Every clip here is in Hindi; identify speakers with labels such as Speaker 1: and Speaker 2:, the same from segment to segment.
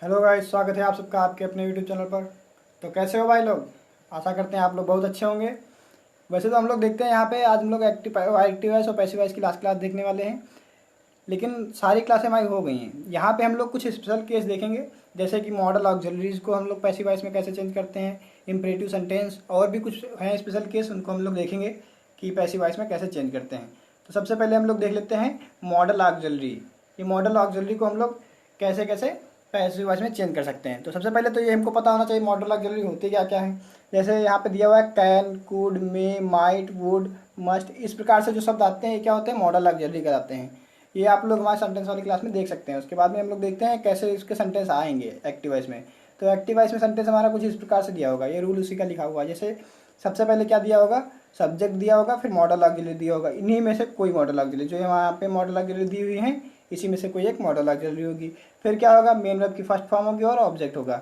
Speaker 1: हेलो गाइस, स्वागत है आप सबका आपके अपने यूट्यूब चैनल पर। तो कैसे हो भाई लोग? आशा करते हैं आप लोग बहुत अच्छे होंगे। वैसे तो हम लोग देखते हैं यहाँ पे आज हम लोग एक्टिव वाइज और पैसिव वाइज की लास्ट क्लास देखने वाले हैं, लेकिन सारी क्लासें हमारी हो गई हैं। यहाँ पे हम लोग कुछ स्पेशल केस देखेंगे, जैसे कि मॉडल ऑक्सिलरीज को हम लोग पैसिव वॉइस में कैसे चेंज करते हैं, इम्परेटिव सेंटेंस और भी कुछ हैं स्पेशल केस, उनको हम लोग देखेंगे कि पैसिव वॉइस में कैसे चेंज करते हैं। तो सबसे पहले हम लोग देख लेते हैं मॉडल ऑक्सिलरी। ये मॉडल ऑक्सिलरी को हम लोग कैसे कैसे पैसिव वॉइस में चेंज कर सकते हैं। तो सबसे पहले तो ये हमको पता होना चाहिए मॉडल ऑक्सिलरी होती क्या क्या है। जैसे यहाँ पे दिया हुआ है can, could, may, might, would, must, इस प्रकार से जो शब्द आते हैं ये क्या होते हैं, मॉडल ऑक्सिलरी कहलाते हैं। ये आप लोग हमारे सेंटेंस वाली क्लास में देख सकते हैं। उसके बाद में हम लोग देखते हैं कैसे इसके सेंटेंस आएंगे एक्टिव वॉइस में। तो एक्टिव वॉइस में सेंटेंस हमारा कुछ इस प्रकार से दिया होगा, ये रूल उसी का लिखा हुआ है। जैसे सबसे पहले क्या दिया होगा, सब्जेक्ट दिया होगा, फिर मॉडल ऑक्सिलरी दिया होगा। इन्हीं में से कोई मॉडल ऑक्सिलरी, जो यहाँ पे मॉडल ऑक्सिलरी दी हुई है इसी में से कोई एक मॉडल ऑक्सिलरी होगी। फिर क्या होगा, मेन वर्ब की फर्स्ट फॉर्म होगी और ऑब्जेक्ट होगा।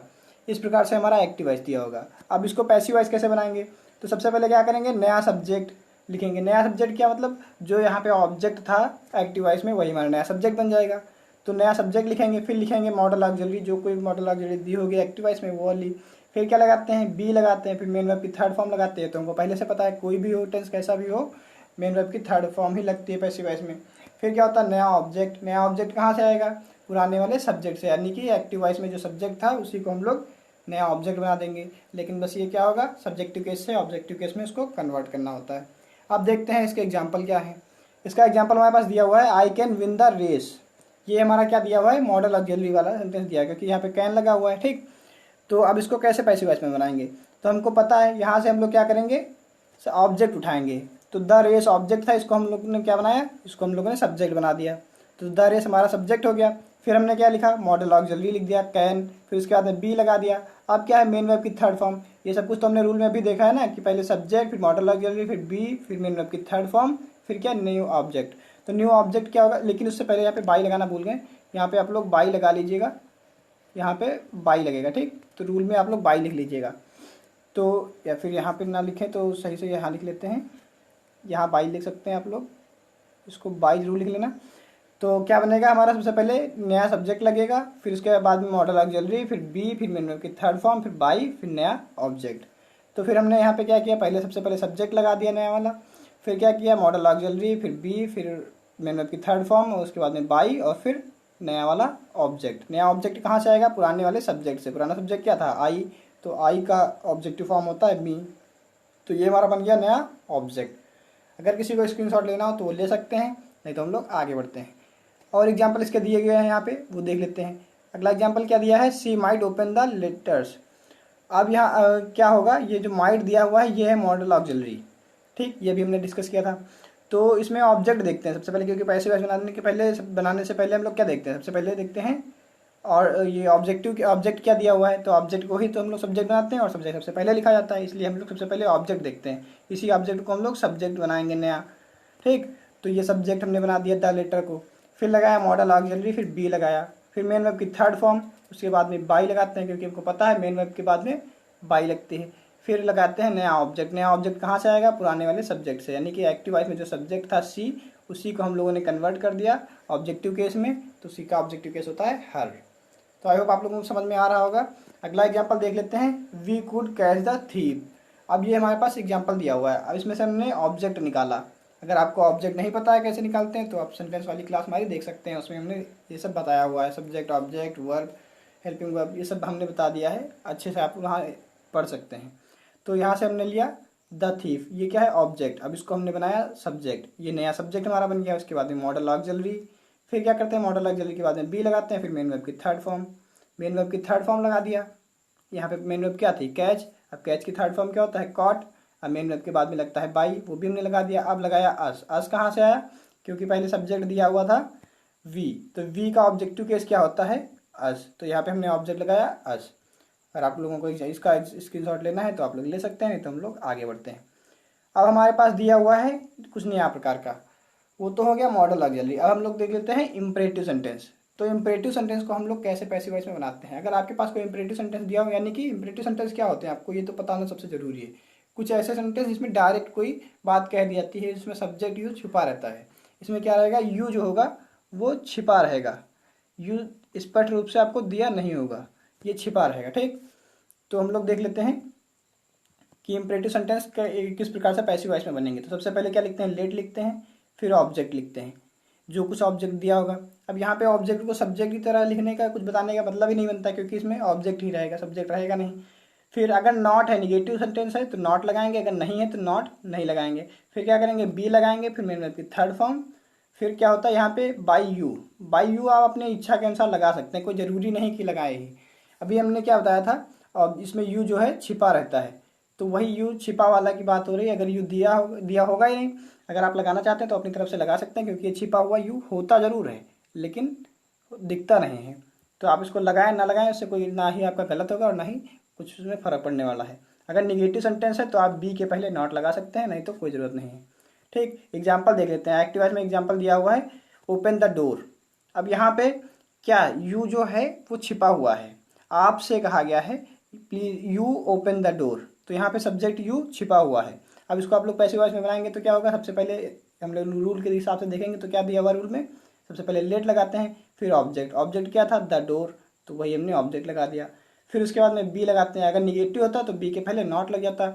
Speaker 1: इस प्रकार से हमारा एक्टिव वॉइस दिया होगा। अब इसको पैसिव वॉइस कैसे बनाएंगे, तो सबसे पहले क्या करेंगे, नया सब्जेक्ट लिखेंगे। नया सब्जेक्ट क्या मतलब, जो यहाँ पे ऑब्जेक्ट था एक्टिव वॉइस में वही हमारा नया सब्जेक्ट बन जाएगा। तो नया सब्जेक्ट लिखेंगे, फिर लिखेंगे मॉडल ऑक्सिलरी, जो कोई मॉडल ऑक्सिलरी दी होगी एक्टिव वॉइस में वो वाली। फिर क्या लगाते हैं, बी लगाते हैं, फिर मेन वर्ब की थर्ड फॉर्म लगाते हैं। तो हमको पहले से पता है कोई भी हो टेंस कैसा भी हो, मेन वर्ब की थर्ड फॉर्म ही लगती है पैसिव वॉइस में। फिर क्या होता है, नया ऑब्जेक्ट। नया ऑब्जेक्ट कहाँ से आएगा, पुराने वाले सब्जेक्ट से, यानी कि एक्टिव वॉइस में जो सब्जेक्ट था उसी को हम लोग नया ऑब्जेक्ट बना देंगे। लेकिन बस ये क्या होगा, सब्जेक्टिव केस से ऑब्जेक्टिव केस में इसको कन्वर्ट करना होता है। अब देखते हैं इसके एग्जाम्पल क्या है। इसका एग्जाम्पल हमारे पास दिया हुआ है, I can win the race. ये हमारा क्या दिया हुआ है, मॉडल ऑक्सिलरी वाला सेंटेंस दिया है, क्योंकि यहाँ पे कैन लगा हुआ है। ठीक, तो अब इसको कैसे पैसिव वॉइस में बनाएंगे, तो हमको पता है यहाँ से हम लोग क्या करेंगे, ऑब्जेक्ट उठाएंगे। तो द रेस ऑब्जेक्ट था, इसको हम लोग ने क्या बनाया, इसको हम लोगों ने सब्जेक्ट बना दिया। तो द रेस हमारा सब्जेक्ट हो गया। फिर हमने क्या लिखा, मॉडल ऑक्सिलरी लिख दिया कैन, फिर उसके बाद में बी लगा दिया। अब क्या है, मेन वर्ब की थर्ड फॉर्म। ये सब कुछ तो हमने रूल में भी देखा है ना, कि पहले सब्जेक्ट, फिर मॉडल ऑक्सिलरी, फिर बी, फिर मेन वर्ब की थर्ड फॉर्म, फिर क्या, न्यू ऑब्जेक्ट। तो न्यू ऑब्जेक्ट क्या होगा, लेकिन उससे पहले यहाँ पे बाई लगाना भूल गए। यहाँ पे आप लोग बाई लगा लीजिएगा, यहाँ पे बाई लगेगा। ठीक, तो रूल में आप लोग बाई लिख लीजिएगा। तो या फिर यहाँ पे ना लिखें तो सही से यहाँ लिख लेते हैं, यहाँ बाई लिख सकते हैं आप लोग, इसको बाई जरूर लिख लेना। तो क्या बनेगा हमारा, सबसे पहले नया सब्जेक्ट लगेगा, फिर उसके बाद में मॉडल ऑक्सिलरी, फिर बी, फिर मेन वर्ब की थर्ड फॉर्म, फिर बाई, फिर नया ऑब्जेक्ट। तो फिर हमने यहाँ पे क्या किया, पहले सबसे पहले सब्जेक्ट लगा दिया नया वाला, फिर क्या किया, मॉडल ऑक्सिलरी, फिर बी, फिर मेन वर्ब की थर्ड फॉर्म, और उसके बाद में बाई, और फिर नया वाला ऑब्जेक्ट। नया ऑब्जेक्ट कहाँ से आएगा, पुराने वाले सब्जेक्ट से। पुराना सब्जेक्ट क्या था, आई, तो आई का ऑब्जेक्टिव फॉर्म होता है मी। तो ये हमारा बन गया नया ऑब्जेक्ट। अगर किसी को स्क्रीनशॉट लेना हो तो वो ले सकते हैं, नहीं तो हम लोग आगे बढ़ते हैं। और एग्जाम्पल इसके दिए गए हैं यहाँ पे, वो देख लेते हैं। अगला एग्जाम्पल क्या दिया है, सी माइट ओपन द लेटर्स। अब यहाँ क्या होगा, ये जो माइट दिया हुआ है ये है मॉडल ऑक्सिलरी। ठीक, ये भी हमने डिस्कस किया था। तो इसमें ऑब्जेक्ट देखते हैं सबसे पहले, क्योंकि पैसिव वॉइस बनाने से पहले हम लोग क्या देखते हैं, सबसे पहले देखते हैं। और ये ऑब्जेक्ट क्या दिया हुआ है, तो ऑब्जेक्ट को ही तो हम लोग सब्जेक्ट बनाते हैं, और सब्जेक्ट सबसे पहले लिखा जाता है, इसलिए हम लोग सबसे पहले ऑब्जेक्ट देखते हैं। इसी ऑब्जेक्ट को हम लोग सब्जेक्ट बनाएंगे नया। ठीक, तो ये सब्जेक्ट हमने बना दिया द लेटर को। फिर लगाया मॉडल ऑक्सिलरी, फिर बी लगाया, फिर मेन वर्ब की थर्ड फॉर्म, उसके बाद में बाई लगाते हैं, क्योंकि हमको पता है मेन वर्ब के बाद में बाई लगती है। फिर लगाते हैं नया ऑब्जेक्ट। नया ऑब्जेक्ट कहाँ से आएगा, पुराने वाले सब्जेक्ट से, यानी कि एक्टिव वॉइस में जो सब्जेक्ट था सी, उसी को हम लोगों ने कन्वर्ट कर दिया ऑब्जेक्टिव केस में। तो उसी का ऑब्जेक्टिव केस होता है हर। तो आई होप आप लोगों को समझ में आ रहा होगा। अगला एग्जाम्पल देख लेते हैं, we could catch the thief. अब ये हमारे पास एग्जाम्पल दिया हुआ है, अब इसमें से हमने ऑब्जेक्ट निकाला। अगर आपको ऑब्जेक्ट नहीं पता है कैसे निकालते हैं, तो आप सेंटेंस वाली क्लास हमारी देख सकते हैं, उसमें हमने ये सब बताया हुआ है, subject, object, verb, helping verb, ये सब हमने बता दिया है, अच्छे से आप वहाँ पढ़ सकते हैं। तो यहाँ से हमने लिया द थीफ, ये क्या है, ऑब्जेक्ट। अब इसको हमने बनाया सब्जेक्ट, ये नया सब्जेक्ट हमारा बन गया। उसके बाद में मॉडल ऑक्सिलरी, फिर क्या करते हैं, मॉडल ऑक्सिलरी के बाद में बी लगाते हैं, फिर मेन वर्ब की थर्ड फॉर्म। मेन वर्ब की थर्ड फॉर्म लगा दिया। यहाँ पे मेन वर्ब क्या थी, कैच। अब कैच की थर्ड फॉर्म क्या होता है, कॉट। अब मेन वर्ब के बाद में लगता है बाई, वो भी हमने लगा दिया। अब लगाया अस। अस कहाँ से आया, क्योंकि पहले सब्जेक्ट दिया हुआ था वी, तो वी का ऑब्जेक्टिव केस क्या होता है, अस। तो यहाँ पे हमने ऑब्जेक्ट लगाया अस। अगर आप लोगों को इसका स्क्रीनशॉट लेना है तो आप लोग ले सकते हैं, नहीं तो हम लोग आगे बढ़ते हैं। अब हमारे पास दिया हुआ है कुछ नया प्रकार का, वो तो हो गया मॉडल ऑक्सिलरी। अब हम लोग देख लेते हैं इम्परेटिव सेंटेंस। तो इम्परेटिव सेंटेंस को हम लोग कैसे पैसिव वॉइस में बनाते हैं। अगर आपके पास कोई इम्परेटिव सेंटेंस दिया हो, यानी कि इम्परेटिव सेंटेंस क्या होते हैं आपको ये तो पता होना सबसे जरूरी है। कुछ ऐसे सेंटेंस जिसमें डायरेक्ट कोई बात कह दी जाती है, जिसमें सब्जेक्ट यूज छुपा रहता है। इसमें क्या रहेगा, यू जो होगा वो छिपा रहेगा। यू स्पष्ट रूप से आपको दिया नहीं होगा, ये छिपा रहेगा। ठीक, तो हम लोग देख लेते हैं कि इम्परेटिव सेंटेंस किस प्रकार से पैसिव वॉइस में बनेंगे। तो सबसे पहले क्या लिखते हैं, लेट लिखते हैं, फिर ऑब्जेक्ट लिखते हैं, जो कुछ ऑब्जेक्ट दिया होगा। अब यहाँ पे ऑब्जेक्ट को सब्जेक्ट की तरह लिखने का कुछ बताने का मतलब ही नहीं बनता, क्योंकि इसमें ऑब्जेक्ट ही रहेगा, सब्जेक्ट रहेगा नहीं। फिर अगर नॉट है, निगेटिव सेंटेंस है तो नॉट लगाएंगे, अगर नहीं है तो नॉट नहीं लगाएंगे। फिर क्या करेंगे, बी लगाएंगे, फिर मेन वर्ब की थर्ड फॉर्म। फिर क्या होता है यहाँ पे बाई यू। बाई यू आप अपने इच्छा के अनुसार लगा सकते हैं, कोई ज़रूरी नहीं कि लगाए ही। अभी हमने क्या बताया था, और इसमें यू जो है छिपा रहता है, तो वही यू छिपा वाला की बात हो रही है। अगर यू दिया होगा ही नहीं, अगर आप लगाना चाहते हैं तो अपनी तरफ से लगा सकते हैं, क्योंकि ये छिपा हुआ यू होता ज़रूर है लेकिन दिखता नहीं है। तो आप इसको लगाएं ना लगाएं, उससे कोई ना ही आपका गलत होगा और ना ही कुछ उसमें फ़र्क पड़ने वाला है। अगर निगेटिव सेंटेंस है तो आप बी के पहले नॉट लगा सकते हैं, नहीं तो कोई ज़रूरत नहीं है। ठीक, एग्जाम्पल देख लेते हैं। एक्टिव वॉइस में एग्जाम्पल दिया हुआ है, ओपन द डोर। अब यहाँ पे क्या, यू जो है वो छिपा हुआ है, आपसे कहा गया है please you open the door, तो यहाँ पे सब्जेक्ट यू छिपा हुआ है। अब इसको आप लोग पैसिव वॉइस में बनाएंगे तो क्या होगा, सबसे पहले हम लोग रूल के हिसाब से देखेंगे तो क्या दिया हुआ रूल में, सबसे पहले लेट लगाते हैं, फिर ऑब्जेक्ट। ऑब्जेक्ट क्या था, द डोर, तो वही हमने ऑब्जेक्ट लगा दिया। फिर उसके बाद में बी लगाते हैं, अगर निगेटिव होता तो बी के पहले नॉट लग जाता।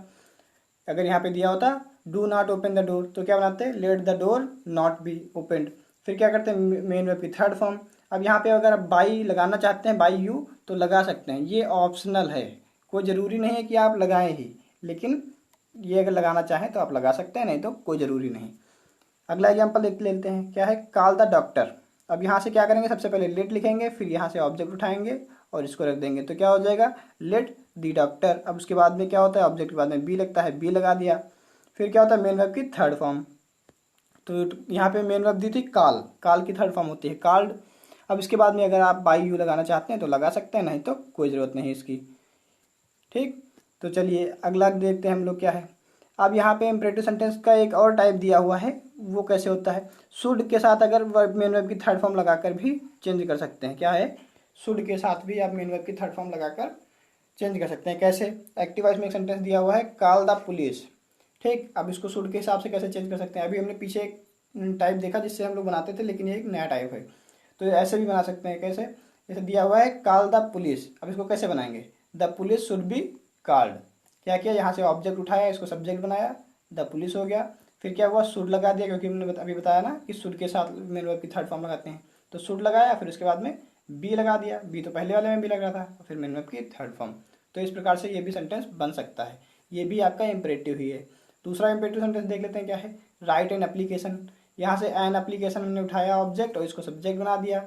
Speaker 1: अगर यहाँ पे दिया होता do not open the door, तो क्या बनाते हैं, let the door not be opened. फिर क्या करते हैं, मेन वर्ब की थर्ड फॉर्म। अब यहाँ पे अगर आप बाई लगाना चाहते हैं, बाई यू, तो लगा सकते हैं, ये ऑप्शनल है, कोई ज़रूरी नहीं है कि आप लगाएं ही, लेकिन ये अगर लगाना चाहें तो आप लगा सकते हैं, नहीं तो कोई ज़रूरी नहीं। अगला एग्जाम्पल देख लेते हैं, क्या है, कॉल द डॉक्टर। अब यहाँ से क्या करेंगे, सबसे पहले लेट लिखेंगे, फिर यहाँ से ऑब्जेक्ट उठाएंगे और इसको रख देंगे, तो क्या हो जाएगा, लेट द डॉक्टर। अब उसके बाद में क्या होता है, ऑब्जेक्ट के बाद में बी लगता है, बी लगा दिया। फिर क्या होता है, मेन वर्ब की थर्ड फॉर्म। तो यहाँ पे मेन वर्ब दी थी कॉल, कॉल की थर्ड फॉर्म होती है कॉल्ड। अब इसके बाद में अगर आप बाई यू लगाना चाहते हैं तो लगा सकते हैं, नहीं तो कोई ज़रूरत नहीं इसकी। ठीक, तो चलिए अगला देखते हैं हम लोग क्या है। अब यहाँ पे इम्परेटिव सेंटेंस का एक और टाइप दिया हुआ है, वो कैसे होता है, शुड के साथ अगर मेन वर्ब की थर्ड फॉर्म लगाकर भी चेंज कर सकते हैं। क्या है, शुड के साथ भी आप मेन वर्ब की थर्ड फॉर्म लगाकर चेंज कर सकते हैं। कैसे, एक्टिव वॉइस में एक सेंटेंस दिया हुआ है, कॉल द पुलिस। ठीक, अब इसको शुड के हिसाब से कैसे चेंज कर सकते हैं, अभी हमने पीछे एक टाइप देखा जिससे हम लोग बनाते थे, लेकिन ये एक नया टाइप है, तो ऐसे भी बना सकते हैं। कैसे, जैसे दिया हुआ है कॉल द पुलिस, अब इसको कैसे बनाएंगे, the police should be called. क्या किया, यहाँ से ऑब्जेक्ट उठाया, इसको सब्जेक्ट बनाया, द पुलिस हो गया। फिर क्या हुआ, शुड लगा दिया, क्योंकि हमने अभी बताया ना कि शुड के साथ मेन वर्ब की थर्ड फॉर्म लगाते हैं, तो शुड लगाया, फिर उसके बाद में बी लगा दिया, बी तो पहले वाले में भी लग रहा था, फिर मेन वर्ब की थर्ड फॉर्म। तो इस प्रकार से ये भी सेंटेंस बन सकता है, ये भी आपका इम्परेटिव ही है। दूसरा इम्परेटिव सेंटेंस देख लेते हैं, क्या है, राइट एन एप्लीकेशन। यहाँ से एन एप्लीकेशन हमने उठाया ऑब्जेक्ट और इसको सब्जेक्ट बना दिया,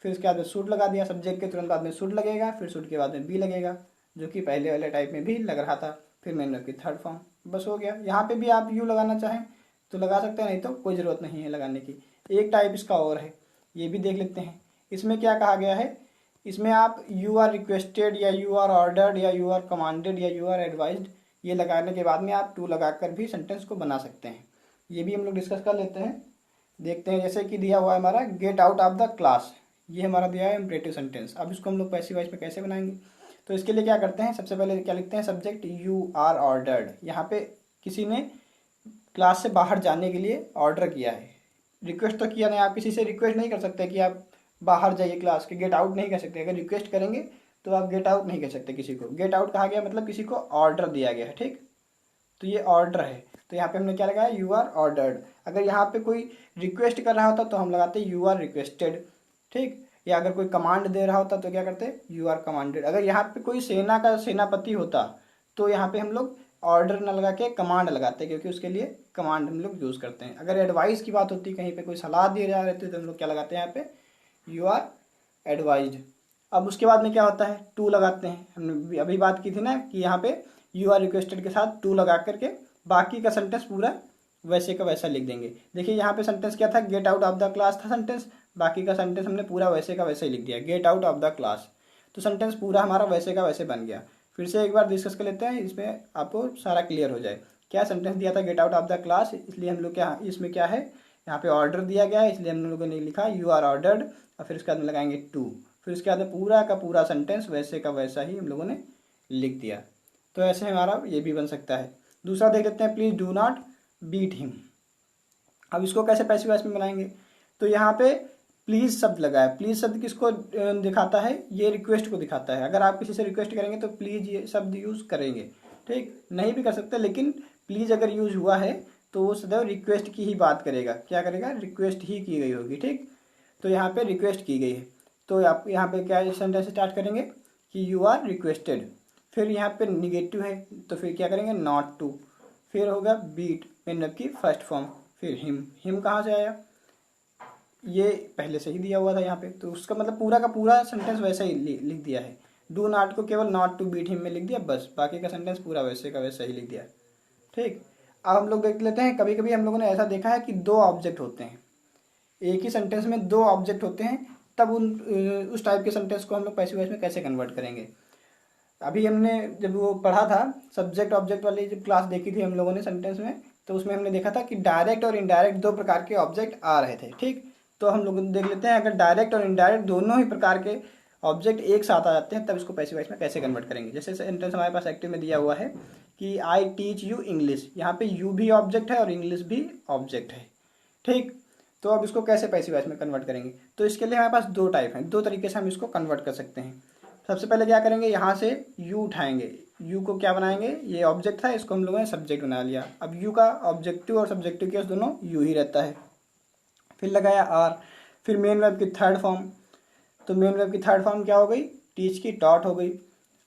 Speaker 1: फिर उसके बाद में शुड लगा दिया, सब्जेक्ट के तुरंत बाद में शुड लगेगा, फिर शुड के बाद में बी लगेगा, जो कि पहले वाले टाइप में भी लग रहा था, फिर मेन वर्ब की थर्ड फॉर्म, बस हो गया। यहाँ पे भी आप यू लगाना चाहें तो लगा सकते हैं, नहीं तो कोई ज़रूरत नहीं है लगाने की। एक टाइप इसका और है, ये भी देख लेते हैं। इसमें क्या कहा गया है, इसमें आप यू आर रिक्वेस्टेड या यू आर ऑर्डर्ड या यू आर कमांडेड या यू आर एडवाइज्ड, ये लगाने के बाद में आप टू लगाकर भी सेंटेंस को बना सकते हैं। ये भी हम लोग डिस्कस कर लेते हैं, देखते हैं। जैसे कि दिया हुआ है हमारा get out of the class, ये हमारा दिया है इम्परेटिव सेंटेंस। अब इसको हम लोग पैसिव वॉइस में कैसे बनाएंगे, तो इसके लिए क्या करते हैं, सबसे पहले क्या लिखते हैं, सब्जेक्ट यू आर ऑर्डर्ड। यहाँ पे किसी ने क्लास से बाहर जाने के लिए ऑर्डर किया है, रिक्वेस्ट तो किया नहीं। आप किसी से रिक्वेस्ट नहीं कर सकते कि आप बाहर जाइए क्लास के, गेट आउट नहीं कर सकते। अगर रिक्वेस्ट करेंगे तो आप गेट आउट नहीं कर सकते किसी को। गेट आउट कहा गया मतलब किसी को ऑर्डर दिया गया है। ठीक, तो ये ऑर्डर है, तो यहाँ पे हमने क्या लगाया, यू आर ऑर्डर्ड। अगर यहाँ पे कोई रिक्वेस्ट कर रहा होता तो हम लगाते यू आर रिक्वेस्टेड। ठीक, या अगर कोई कमांड दे रहा होता तो क्या करते, यू आर कमांडेड। अगर यहाँ पे कोई सेना का सेनापति होता तो यहाँ पे हम लोग ऑर्डर न लगा के कमांड लगाते, क्योंकि उसके लिए कमांड हम लोग यूज़ करते हैं। अगर एडवाइस की बात होती, कहीं पे कोई सलाह दिए जा रहे थे, तो हम लोग क्या लगाते हैं, यहाँ पे यू आर एडवाइज्ड। अब उसके बाद में क्या होता है, टू लगाते हैं। हमने अभी बात की थी ना कि यहाँ पे यू आर रिक्वेस्टेड के साथ टू लगा करके बाकी का सेंटेंस पूरा वैसे का वैसा लिख देंगे। देखिए यहाँ पे सेंटेंस क्या था, get out of the class था सेंटेंस, बाकी का सेंटेंस हमने पूरा वैसे का वैसे ही लिख दिया, get out of the class. तो सेंटेंस पूरा हमारा वैसे का वैसे बन गया। फिर से एक बार डिस्कस कर लेते हैं, इसमें आपको सारा क्लियर हो जाए। क्या सेंटेंस दिया था, get out of the class, इसलिए हम लोग क्या, इसमें क्या है, यहाँ पे ऑर्डर दिया गया है, इसलिए हम लोगों ने लिखा यू आर ऑर्डर्ड, और फिर उसके बाद में लगाएंगे टू। फिर उसके बाद में पूरा का पूरा सेंटेंस वैसे का वैसा ही हम लोगों ने लिख दिया। तो ऐसे हमारा ये भी बन सकता है। दूसरा देख लेते हैं, please do not beat him. अब इसको कैसे पैसिव वॉइस में बनाएंगे, तो यहाँ पे प्लीज़ शब्द लगा है। प्लीज़ शब्द किसको दिखाता है? ये रिक्वेस्ट को दिखाता है। अगर आप किसी से रिक्वेस्ट करेंगे तो प्लीज़ ये शब्द यूज़ करेंगे, ठीक, नहीं भी कर सकते, लेकिन प्लीज़ अगर यूज हुआ है तो वो सदैव रिक्वेस्ट की ही बात करेगा। क्या करेगा? रिक्वेस्ट ही की गई होगी, ठीक। तो यहाँ पे रिक्वेस्ट की गई है, तो आप यहाँ पे क्या सेंटेंस स्टार्ट करेंगे कि यू आर रिक्वेस्टेड। फिर यहाँ पे निगेटिव है तो फिर क्या करेंगे? Not to. फिर होगा बीट, मतलब की फर्स्ट फॉर्म। फिर हिम कहाँ से आया? ये पहले से ही दिया हुआ था यहाँ पे, तो उसका मतलब पूरा का पूरा सेंटेंस वैसा ही लिख दिया है। डू नॉट को केवल नॉट टू बीट हिम में लिख दिया, बस बाकी का सेंटेंस पूरा वैसे का वैसा ही लिख दिया, ठीक। अब हम लोग देख लेते हैं, कभी कभी हम लोगों ने ऐसा देखा है कि दो ऑब्जेक्ट होते हैं, एक ही सेंटेंस में दो ऑब्जेक्ट होते हैं, तब उस टाइप के सेंटेंस को हम लोग पैसिव वॉइस में कैसे कन्वर्ट करेंगे। अभी हमने जब वो पढ़ा था सब्जेक्ट ऑब्जेक्ट वाली जब क्लास देखी थी हम लोगों ने सेंटेंस में, तो उसमें हमने देखा था कि डायरेक्ट और इनडायरेक्ट दो प्रकार के ऑब्जेक्ट आ रहे थे, ठीक। तो हम लोग देख लेते हैं, अगर डायरेक्ट और इनडायरेक्ट दोनों ही प्रकार के ऑब्जेक्ट एक साथ आ जाते हैं तब इसको पैसिव वॉइस में कैसे कन्वर्ट करेंगे। जैसे सेंटेंस हमारे पास एक्टिव में दिया हुआ है कि आई टीच यू इंग्लिश, यहाँ पे यू भी ऑब्जेक्ट है और इंग्लिश भी ऑब्जेक्ट है, ठीक। तो अब इसको कैसे पैसिव वॉइस में कन्वर्ट करेंगे? तो इसके लिए हमारे पास दो टाइप हैं, दो तरीके से हम इसको कन्वर्ट कर सकते हैं। सबसे पहले क्या करेंगे, यहाँ से यू उठाएंगे, यू को क्या बनाएंगे? ये ऑब्जेक्ट था, इसको हम लोगों ने सब्जेक्ट बना लिया। अब यू का ऑब्जेक्टिव और सब्जेक्टिव केस दोनों यू ही रहता है। फिर लगाया आर। फिर मेन वर्ब की थर्ड फॉर्म, तो मेन वर्ब की थर्ड फॉर्म क्या हो गई? टीच की टॉट हो गई।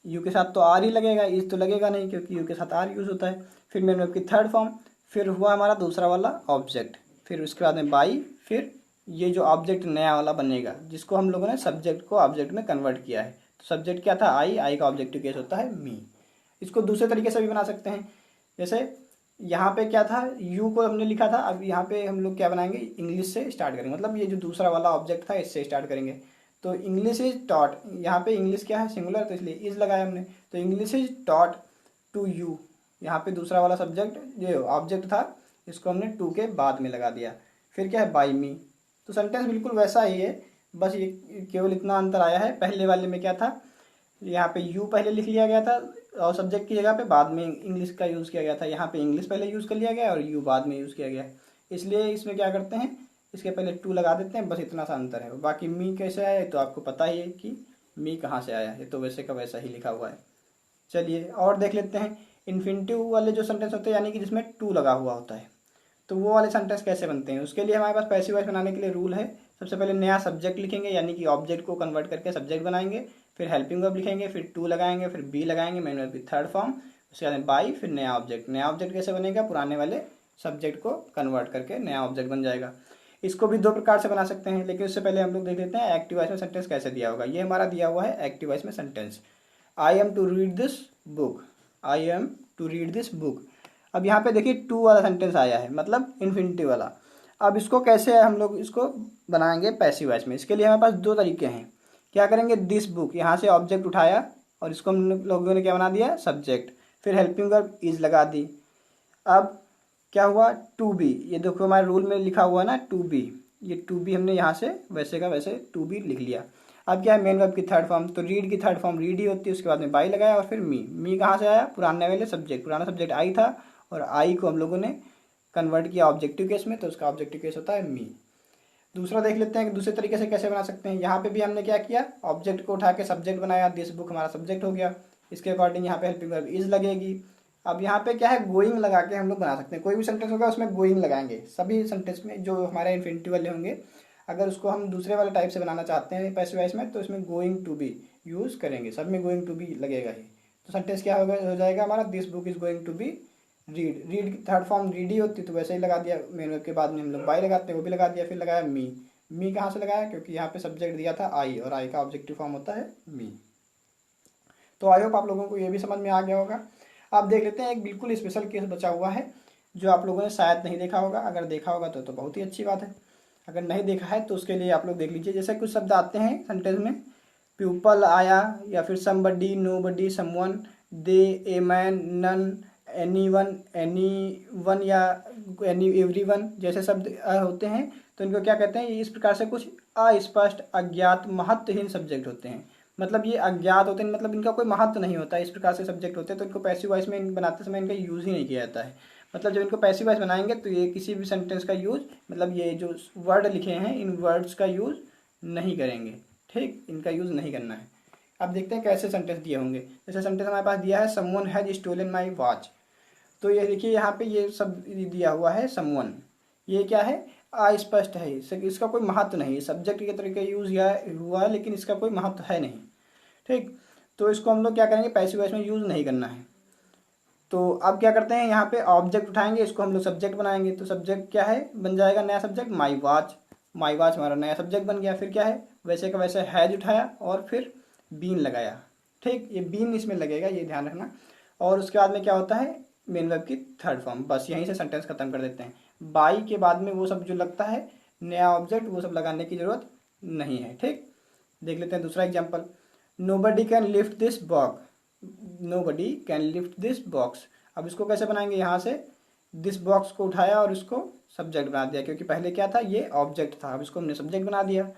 Speaker 1: यू के साथ तो आर ही लगेगा, इज तो लगेगा नहीं क्योंकि यू के साथ आर यूज होता है। फिर मेन वर्ब की थर्ड फॉर्म, फिर हुआ हमारा दूसरा वाला ऑब्जेक्ट, फिर उसके बाद में बाई, फिर ये जो ऑब्जेक्ट नया वाला बनेगा जिसको हम लोगों ने सब्जेक्ट को ऑब्जेक्ट में कन्वर्ट किया है। तो सब्जेक्ट क्या था? आई का ऑब्जेक्टिव केस होता है मी। इसको दूसरे तरीके से भी बना सकते हैं, जैसे यहाँ पे क्या था? यू को हमने लिखा था, अब यहाँ पे हम लोग क्या बनाएंगे? इंग्लिश से स्टार्ट करेंगे, मतलब ये जो दूसरा वाला ऑब्जेक्ट था इससे स्टार्ट करेंगे। तो इंग्लिश इज टॉट, यहाँ पे इंग्लिश क्या है? सिंगुलर, तो इसलिए इज लगाया हमने। तो English is taught to you, यहाँ पे दूसरा वाला सब्जेक्ट जो ऑब्जेक्ट था इसको हमने टू के बाद में लगा दिया। फिर क्या है? बाई मी। तो सेंटेंस बिल्कुल वैसा ही है, बस ये केवल इतना अंतर आया है। पहले वाले में क्या था? यहाँ पे यू पहले लिख लिया गया था और सब्जेक्ट की जगह पे बाद में इंग्लिश का यूज़ किया गया था। यहाँ पे इंग्लिश पहले यूज़ कर लिया गया और यू बाद में यूज़ किया गया। इसलिए इसमें क्या करते हैं, इसके पहले टू लगा देते हैं, बस इतना सा अंतर है। बाकी मी कैसे आया तो आपको पता ही है कि मी कहाँ से आया है, तो वैसे का वैसा ही लिखा हुआ है। चलिए और देख लेते हैं, इन्फिनिटिव वाले जो सेंटेंस होते हैं यानी कि जिसमें टू लगा हुआ होता है, तो वो वाले सेंटेंस कैसे बनते हैं? उसके लिए हमारे पास पैसिव वॉइस बनाने के लिए रूल है। सबसे पहले नया सब्जेक्ट लिखेंगे, यानी कि ऑब्जेक्ट को कन्वर्ट करके सब्जेक्ट बनाएंगे। फिर हेल्पिंग वर्ब लिखेंगे, फिर टू लगाएंगे, फिर बी लगाएंगे, मेन वर्ब की थर्ड फॉर्म, उसके बाद बाई, फिर नया ऑब्जेक्ट। नया ऑब्जेक्ट कैसे बनेगा? पुराने वाले सब्जेक्ट को कन्वर्ट करके नया ऑब्जेक्ट बन जाएगा। इसको भी दो प्रकार से बना सकते हैं, लेकिन उससे पहले हम लोग देख लेते हैं एक्टिव वॉइस में सेंटेंस कैसे दिया होगा। ये हमारा दिया हुआ है एक्टिव वॉइस में sentence, I am to read this book, I am to read this book. अब यहाँ पे देखिए टू वाला सेंटेंस आया है, मतलब इन्फिनिटिव वाला। अब इसको कैसे हम लोग इसको बनाएंगे पैसिव वॉइस में? इसके लिए हमारे पास दो तरीके हैं। क्या करेंगे? दिस बुक, यहाँ से ऑब्जेक्ट उठाया और इसको हम लोगों ने क्या बना दिया? सब्जेक्ट। फिर हेल्पिंग वर्ब इज लगा दी। अब क्या हुआ? टू बी, ये देखो हमारे रूल में लिखा हुआ है ना टू बी, ये टू बी हमने यहाँ से वैसे का वैसे टू बी लिख लिया। अब क्या है? मेन वर्ब की थर्ड फॉर्म, तो रीड की थर्ड फॉर्म रीड ही होती है, उसके बाद में बाई लगाया और फिर मी कहाँ से आया? पुराने वाले सब्जेक्ट, पुराना सब्जेक्ट आई था और आई को हम लोगों ने कन्वर्ट किया ऑब्जेक्टिव केस में, तो उसका ऑब्जेक्टिव केस होता है मी। दूसरा देख लेते हैं कि दूसरे तरीके से कैसे बना सकते हैं। यहाँ पे भी हमने क्या किया? ऑब्जेक्ट को उठा के सब्जेक्ट बनाया, दिस बुक हमारा सब्जेक्ट हो गया। इसके अकॉर्डिंग यहाँ पे हेल्पिंग वर्ब इज लगेगी। अब यहाँ पे क्या है? गोइंग लगा के हम लोग बना सकते हैं, कोई भी सेंटेंस होगा उसमें गोइंग लगाएंगे। सभी सेंटेंस में जो हमारे इन्फिनिटिव वाले होंगे, अगर उसको हम दूसरे वाले टाइप से बनाना चाहते हैं पैसिव वॉइस में, तो इसमें गोइंग टू बी यूज करेंगे, सब में गोइंग टू बी लगेगा ही। तो सेंटेंस क्या हो जाएगा हमारा? This book is going to be read. Read की थर्ड फॉर्म रीड ही होती, तो वैसे ही लगा दिया। मेन वर्ब के बाद में हम लोग बाई लगाते हैं, वो भी लगा दिया। फिर लगाया मी कहाँ से लगाया? क्योंकि यहाँ पे सब्जेक्ट दिया था आई और आई का ऑब्जेक्टिव फॉर्म होता है मी। तो आई होप आप लोगों को ये भी समझ में आ गया होगा। आप देख लेते हैं एक बिल्कुल स्पेशल केस बचा हुआ है जो आप लोगों ने शायद नहीं देखा होगा। अगर देखा होगा तो बहुत ही अच्छी बात है, अगर नहीं देखा है तो उसके लिए आप लोग देख लीजिए। जैसे कुछ शब्द आते हैं सेंटेंस में, पीपल आया, या फिर somebody, nobody, someone, they, a man, none, any one या एवरीवन जैसे शब्द होते हैं, तो इनको क्या कहते हैं? इस प्रकार से कुछ अस्पष्ट, अज्ञात, महत्वहीन सब्जेक्ट होते हैं। मतलब ये अज्ञात होते हैं, मतलब इनका कोई महत्व नहीं होता, इस प्रकार से सब्जेक्ट होते हैं, तो इनको पैसिव वॉइस में बनाते समय इनका यूज़ ही नहीं किया जाता है। मतलब जब इनको पैसिव वॉइस बनाएंगे तो ये किसी भी सेंटेंस का यूज, मतलब ये जो वर्ड लिखे हैं इन वर्ड्स का यूज नहीं करेंगे। ठीक, इनका यूज नहीं करना है। अब देखते हैं कैसे सेंटेंस दिए होंगे। जैसे सेंटेंस हमारे पास दिया है someone has stolen my watch. तो ये देखिए यहाँ पे ये सब दिया हुआ है समवन, ये क्या है, अस्पष्ट है, इसका कोई महत्व नहीं है, सब्जेक्ट के तरीके यूज हुआ है लेकिन इसका कोई महत्व है नहीं। ठीक, तो इसको हम लोग क्या करेंगे, पैसिव वॉइस में यूज नहीं करना है। तो अब क्या करते हैं, यहाँ पे ऑब्जेक्ट उठाएंगे, इसको हम लोग सब्जेक्ट बनाएंगे। तो सब्जेक्ट क्या है, बन जाएगा नया subject my watch. My watch हमारा नया सब्जेक्ट बन गया। फिर क्या है, वैसे का वैसे हैज उठाया और फिर बीन लगाया। ठीक, ये बीन इसमें लगेगा, ये ध्यान रखना। और उसके बाद में क्या होता है, मेन वर्ब की थर्ड फॉर्म। बस यहीं से सेंटेंस खत्म कर देते हैं। बाई के बाद में वो सब जो लगता है नया ऑब्जेक्ट, वो सब लगाने की जरूरत नहीं है। ठीक, देख लेते हैं दूसरा example. Nobody can lift this box. Nobody can lift this box. अब इसको कैसे बनाएंगे, यहाँ से दिस बॉक्स को उठाया और इसको सब्जेक्ट बना दिया, क्योंकि पहले क्या था, ये ऑब्जेक्ट था, अब इसको हमने सब्जेक्ट बना दिया।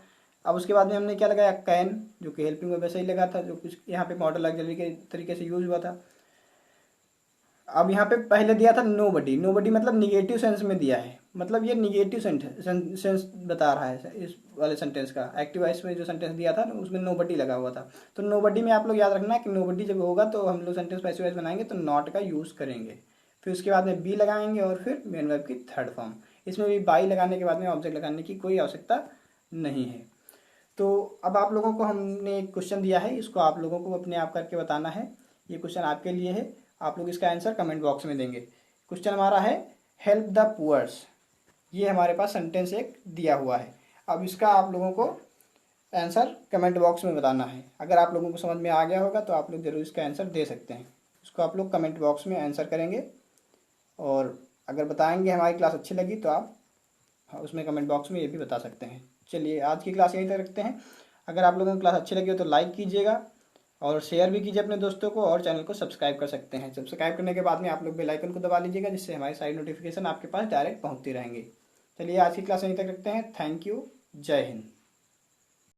Speaker 1: अब उसके बाद में हमने क्या लगाया, कैन, जो कि हेल्पिंग में वैसे ही लगा था, जो कुछ यहाँ पे मॉडल ऑक्सिलरी के तरीके से यूज हुआ था। अब यहाँ पे पहले दिया था नोबडी। नोबडी मतलब निगेटिव सेंस में दिया है, मतलब ये निगेटिव सेंस बता रहा है इस वाले सेंटेंस का। एक्टिव वॉइस में जो सेंटेंस दिया था उसमें नोबडी लगा हुआ था। तो नोबडी में आप लोग याद रखना कि नोबडी जब होगा तो हम लोग सेंटेंस पैसिव वॉइस बनाएंगे तो नॉट का यूज़ करेंगे। फिर उसके बाद में बी लगाएंगे और फिर मेन वर्ब की थर्ड फॉर्म। इसमें भी बाई लगाने के बाद में ऑब्जेक्ट लगाने की कोई आवश्यकता नहीं है। तो अब आप लोगों को हमने एक क्वेश्चन दिया है, इसको आप लोगों को अपने आप करके बताना है। ये क्वेश्चन आपके लिए है, आप लोग इसका आंसर कमेंट बॉक्स में देंगे। क्वेश्चन हमारा है हेल्प द पुअर्स। ये हमारे पास सेंटेंस एक दिया हुआ है। अब इसका आप लोगों को आंसर कमेंट बॉक्स में बताना है। अगर आप लोगों को समझ में आ गया होगा तो आप लोग जरूर इसका आंसर दे सकते हैं। इसको आप लोग कमेंट बॉक्स में आंसर करेंगे और अगर बताएंगे हमारी क्लास अच्छी लगी तो आप उसमें कमेंट बॉक्स में ये भी बता सकते हैं। चलिए आज की क्लास यहीं तक रखते हैं। अगर आप लोगों को क्लास अच्छी लगी हो तो लाइक कीजिएगा और शेयर भी कीजिए अपने दोस्तों को, और चैनल को सब्सक्राइब कर सकते हैं। सब्सक्राइब करने के बाद में आप लोग बेल आइकन को दबा लीजिएगा, जिससे हमारी सारी नोटिफिकेशन आपके पास डायरेक्ट पहुंचती रहेंगी। चलिए आज की क्लास यहीं तक रखते हैं। थैंक यू, जय हिंद।